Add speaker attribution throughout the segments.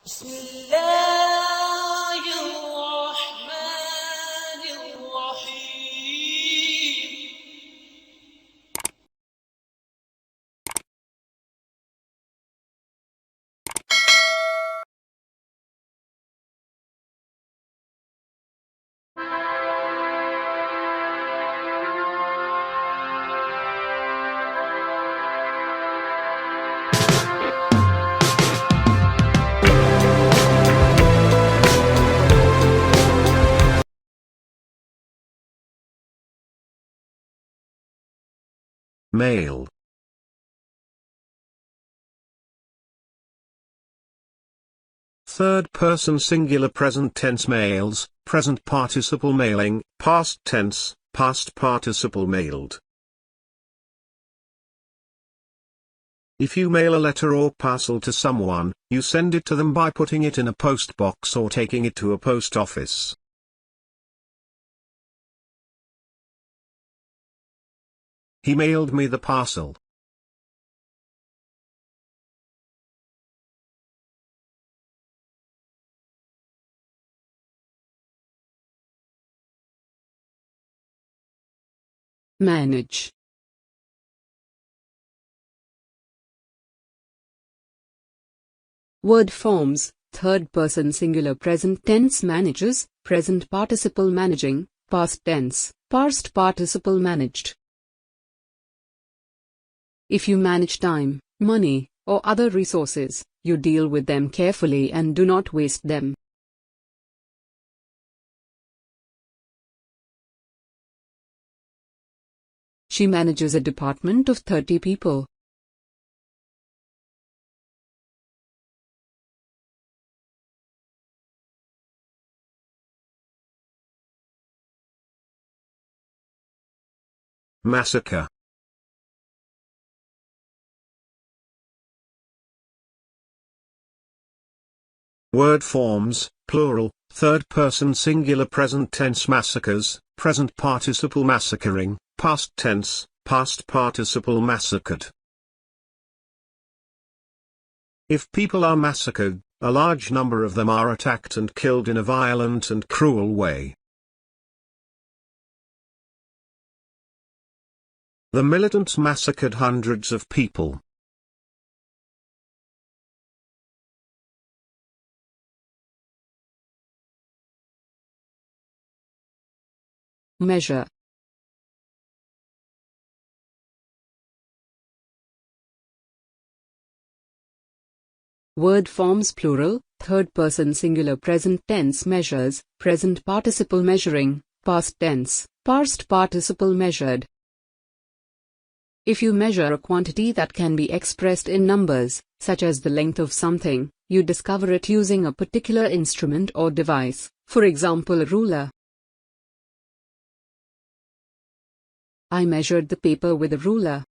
Speaker 1: بسم الله الرحمن الرحيم.
Speaker 2: Male. Third person singular present tense males, present participle mailing, past tense, past participle mailed. If you mail a letter or parcel to someone, you send it to them by putting it in a post box or taking it to a post office. He mailed me the parcel.
Speaker 3: Manage. Word forms: third person singular present tense manages, present participle managing, past tense, past participle managed. If you manage time, money, or other resources, you deal with them carefully and do not waste them. She manages a department of 30 people.
Speaker 2: Massacre. Word forms, plural, third person singular present tense massacres, present participle massacring, past tense, past participle massacred. If people are massacred, a large number of them are attacked and killed in a violent and cruel way. The militants massacred hundreds of people.
Speaker 3: Measure. Word forms plural, third person singular present tense measures, present participle measuring, past tense, past participle measured. If you measure a quantity that can be expressed in numbers, such as the length of something, you discover it using a particular instrument or device, for example a ruler. I measured the paper with a ruler.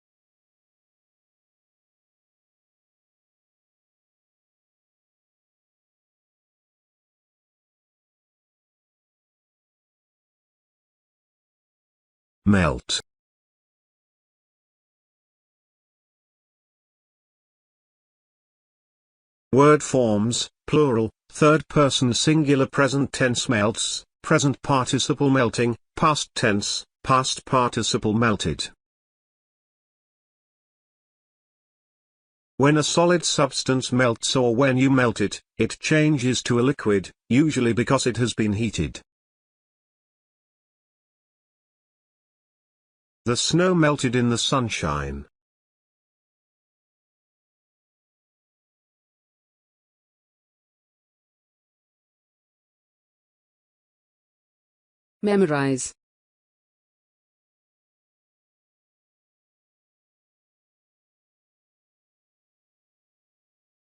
Speaker 2: Melt. Word forms, plural, third person singular present tense melts, present participle melting, past tense, past participle melted. When a solid substance melts or when you melt it, it changes to a liquid, usually because it has been heated. The snow melted in the sunshine.
Speaker 3: Memorize.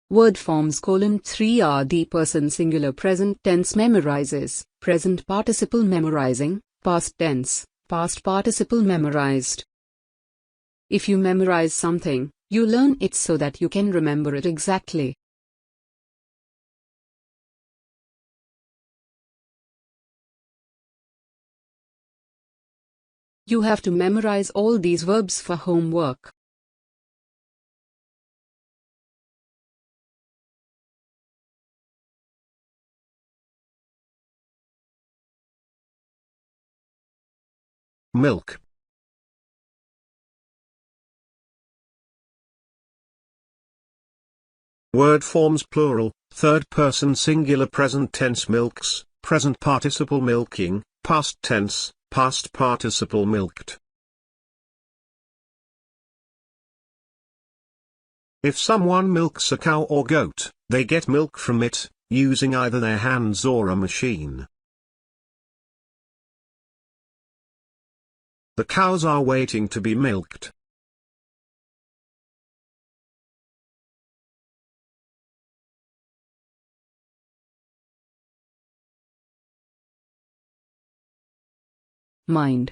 Speaker 3: Word forms: 3rd person singular present tense memorizes, present participle memorizing, past tense, past participle memorized. If you memorize something, you learn it so that you can remember it exactly. You have to memorize all these verbs for homework.
Speaker 2: milk. Word forms plural, third person singular present tense milks, present participle milking, past tense, past participle milked. If someone milks a cow or goat, they get milk from it, using either their hands or a machine. The cows are waiting to be milked.
Speaker 3: Mind.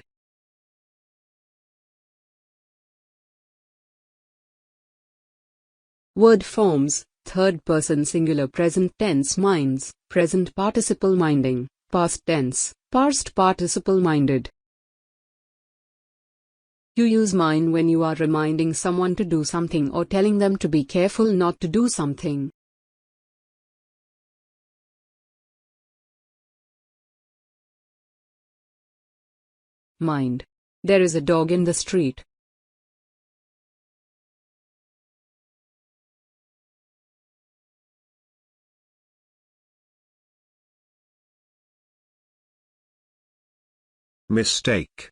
Speaker 3: Word forms, third person singular present tense minds, present participle minding, past tense, past participle minded. You use mind when you are reminding someone to do something or telling them to be careful not to do something. Mind. There is a dog in the street.
Speaker 2: Mistake.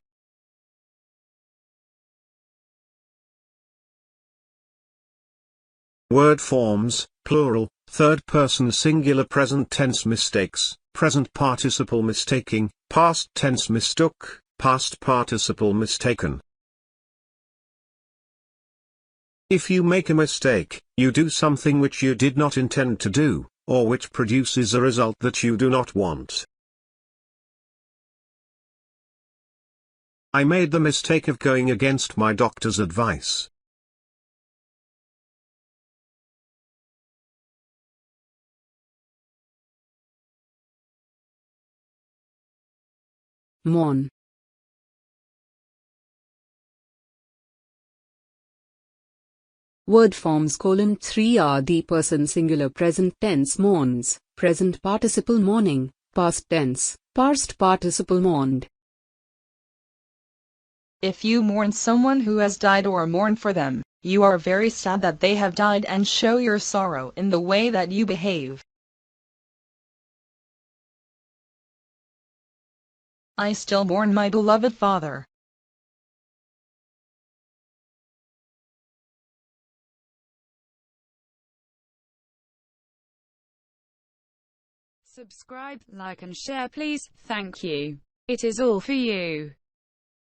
Speaker 2: Word forms, plural, third person singular present tense mistakes, present participle mistaking, past tense mistook, past participle mistaken. If you make a mistake, you do something which you did not intend to do, or which produces a result that you do not want. I made the mistake of going against my doctor's advice.
Speaker 3: Mourn. Word forms: 3 are the person singular present tense mourns, present participle mourning, past tense, past participle mourned.
Speaker 4: If you mourn someone who has died or mourn for them, you are very sad that they have died and show your sorrow in the way that you behave. I still mourn my beloved father.
Speaker 5: Subscribe, like and share please, thank you. It is all for you.